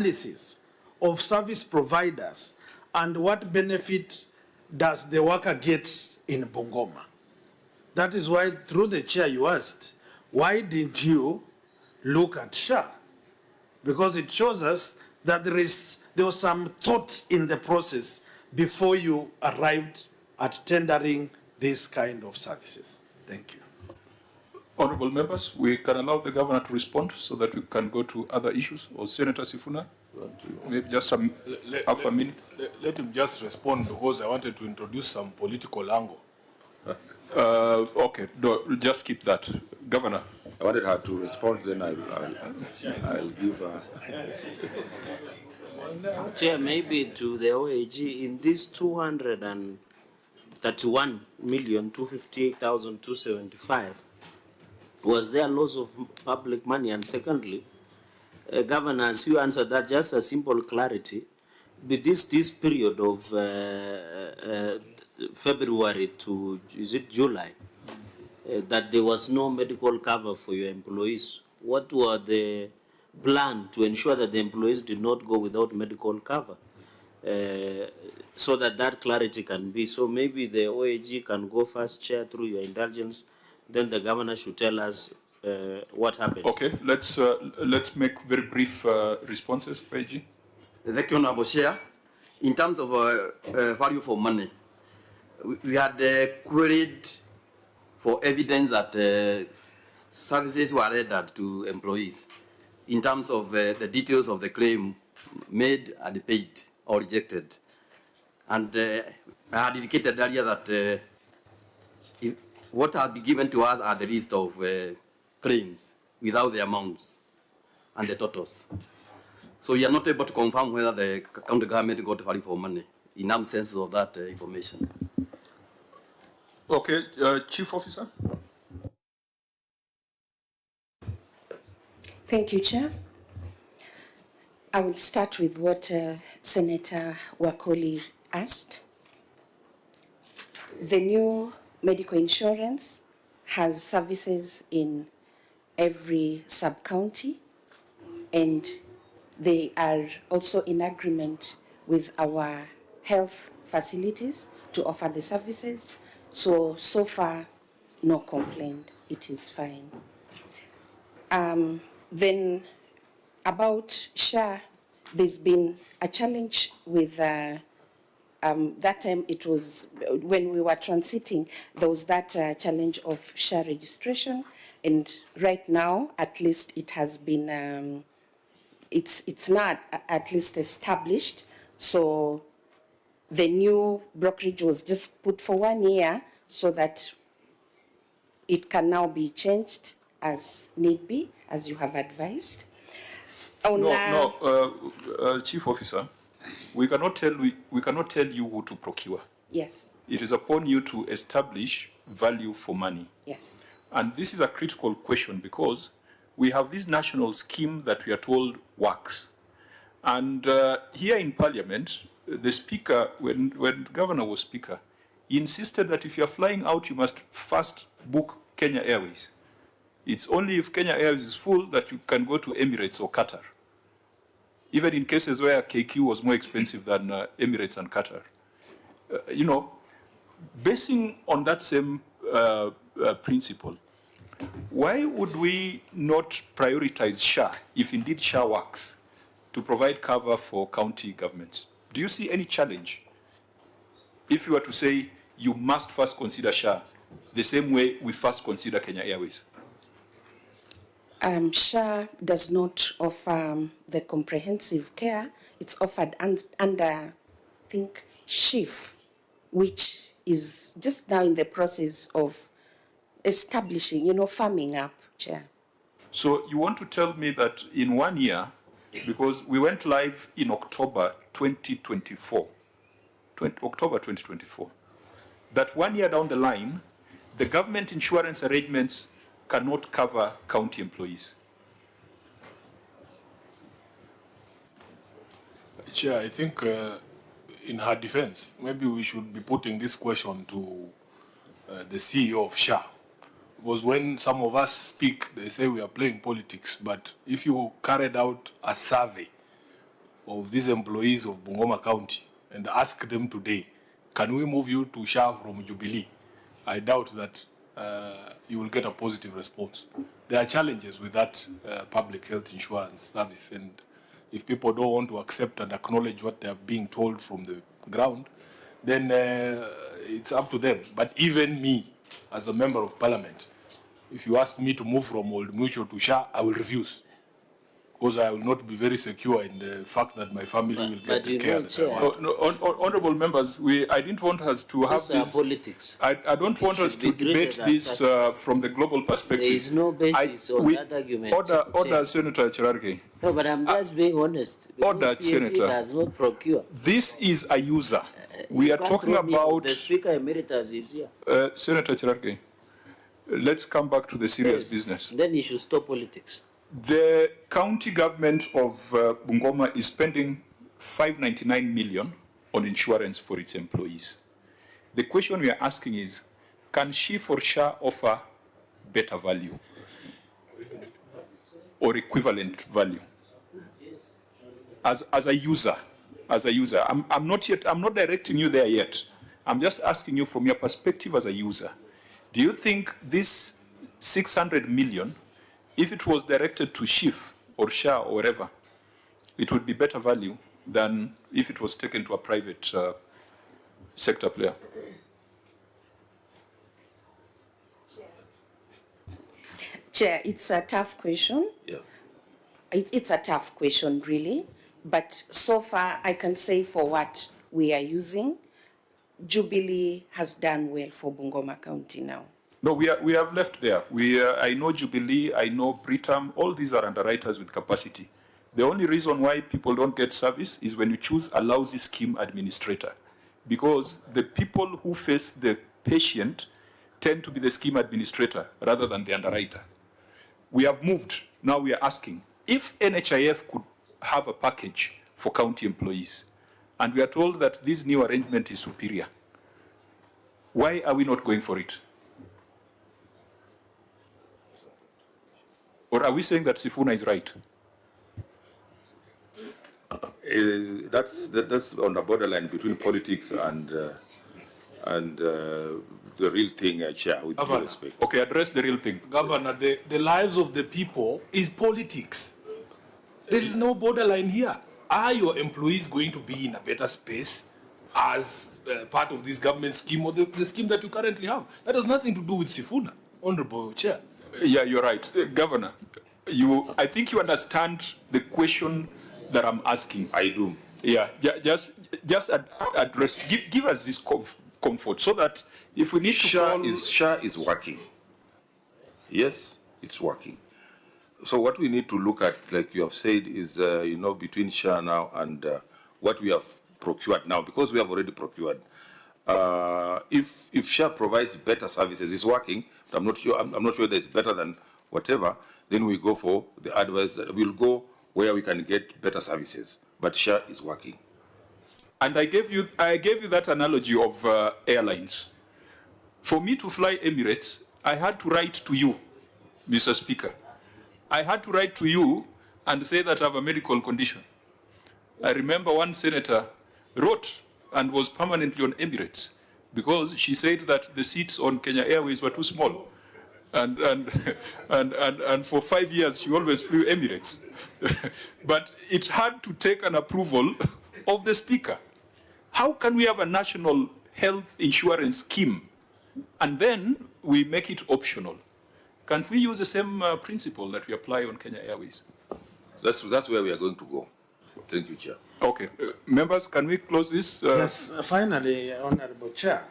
analysis of service providers and what benefit does the worker get in Bungoma. That is why, through the chair, you asked, why didn't you look at SHA? Because it shows us that there was some thought in the process before you arrived at tendering this kind of services. Thank you. Honorable members, we can allow the governor to respond so that we can go to other issues. Or Senator Sifuna, maybe just half a minute. Let him just respond, because I wanted to introduce some political angle. Okay, no, just keep that. Governor. I wanted her to respond, then I'll give her. Chair, maybe to the OAG, in this 231,258,275, was there loss of public money? And secondly, governors, you answered that, just a simple clarity. With this period of February to, is it July, that there was no medical cover for your employees. What were the plan to ensure that the employees did not go without medical cover? So that clarity can be. So maybe the OAG can go first, Chair, through your indulgence. Then the governor should tell us what happened. Okay, let's make very brief responses, OAG. Thank you, Honorable Chair. In terms of value for money, we had queried for evidence that services were rendered to employees in terms of the details of the claim made and paid or rejected. And I had indicated earlier that what had been given to us are the list of claims without the amounts and the totals. So we are not able to confirm whether the county government got value for money in absence of that information. Okay, Chief Officer. Thank you, Chair. I will start with what Senator Wakoli asked. The new medical insurance has services in every sub-county, and they are also in agreement with our health facilities to offer the services. So far, no complaint. It is fine. Then about SHA, there's been a challenge with that time. It was when we were transiting, there was that challenge of SHA registration, and right now, at least it has been, it's not at least established. So the new brokerage was just put for 1 year so that it can now be changed as need be, as you have advised. Chief Officer, we cannot tell you who to procure. Yes. It is upon you to establish value for money. Yes. And this is a critical question because we have this national scheme that we are told works. And here in Parliament, the Speaker, when Governor was Speaker, he insisted that if you are flying out, you must first book Kenya Airways. It's only if Kenya Airways is full that you can go to Emirates or Qatar. Even in cases where KQ was more expensive than Emirates and Qatar. Basing on that same principle, why would we not prioritize SHA, if indeed SHA works, to provide cover for county governments? Do you see any challenge if you were to say you must first consider SHA the same way we first consider Kenya Airways? SHA does not offer the comprehensive care. It's offered under, I think, SHIF, which is just now in the process of establishing, firming up, Chair. So you want to tell me that in 1 year, because we went live in October 2024, that 1 year down the line, the government insurance arrangements cannot cover county employees? Chair, I think in her defense, maybe we should be putting this question to the CEO of SHA. Because when some of us speak, they say we are playing politics. But if you carried out a survey of these employees of Bungoma County and ask them today, can we move you to SHA from Jubilee? I doubt that you will get a positive response. There are challenges with that public health insurance service, and if people don't want to accept and acknowledge what they are being told from the ground, then it's up to them. But even me, as a member of parliament, if you ask me to move from Old Mutual to SHA, I will refuse. Because I will not be very secure in the fact that my family will get the care that I want. Honorable members, I didn't want us to have this. Politics. I don't want us to debate this from the global perspective. There is no basis on that argument. Order, Senator Cherargei. No, but I'm just being honest. Order, PSC Senator. does not procure. This is a user. We are talking about. The Speaker Emeritus is here. Senator Cherargei, let's come back to the serious business. Then you should stop politics. The county government of Bungoma is spending 599 million on insurance for its employees. The question we are asking is, can she for SHA offer better value or equivalent value as a user? I'm not directing you there yet. I'm just asking you from your perspective as a user. Do you think this 600 million, if it was directed to SHIF or SHA or wherever, it would be better value than if it was taken to a private sector player? Chair, it's a tough question. Yeah. It's a tough question, really. But so far, I can say for what we are using, Jubilee has done well for Bungoma County now. No, we have left there. I know Jubilee, I know Britam, all these are underwriters with capacity. The only reason why people don't get service is when you choose a lousy scheme administrator. Because the people who face the patient tend to be the scheme administrator rather than the underwriter. We have moved. Now we are asking, if NHIF could have a package for county employees, and we are told that this new arrangement is superior, why are we not going for it? Or are we saying that Sifuna is right? That's on the borderline between politics and the real thing, Chair, with due respect. Okay, address the real thing. Governor, the lives of the people is politics. There is no borderline here. Are your employees going to be in a better space as part of this government scheme or the scheme that you currently have? That has nothing to do with Sifuna, Honorable Chair. Yeah, you're right. Governor, I think you understand the question that I'm asking. I do. Yeah, just address, give us this comfort so that if we need to call... SHA is working. Yes, it's working. So what we need to look at, like you have said, is, between SHA now and what we have procured now, because we have already procured. If SHA provides better services, it's working. I'm not sure that it's better than whatever. Then we go for the advice that we'll go where we can get better services. But SHA is working. And I gave you that analogy of airlines. For me to fly Emirates, I had to write to you, Mr. Speaker. I had to write to you and say that I have a medical condition. I remember one senator wrote and was permanently on Emirates because she said that the seats on Kenya Airways were too small. And for 5 years, she always flew Emirates. But it had to take an approval of the Speaker. How can we have a national health insurance scheme and then we make it optional? Can't we use the same principle that we apply on Kenya Airways? That's where we are going to go. Thank you, Chair. Okay. Members, can we close this? Yes, finally, Honorable Chair.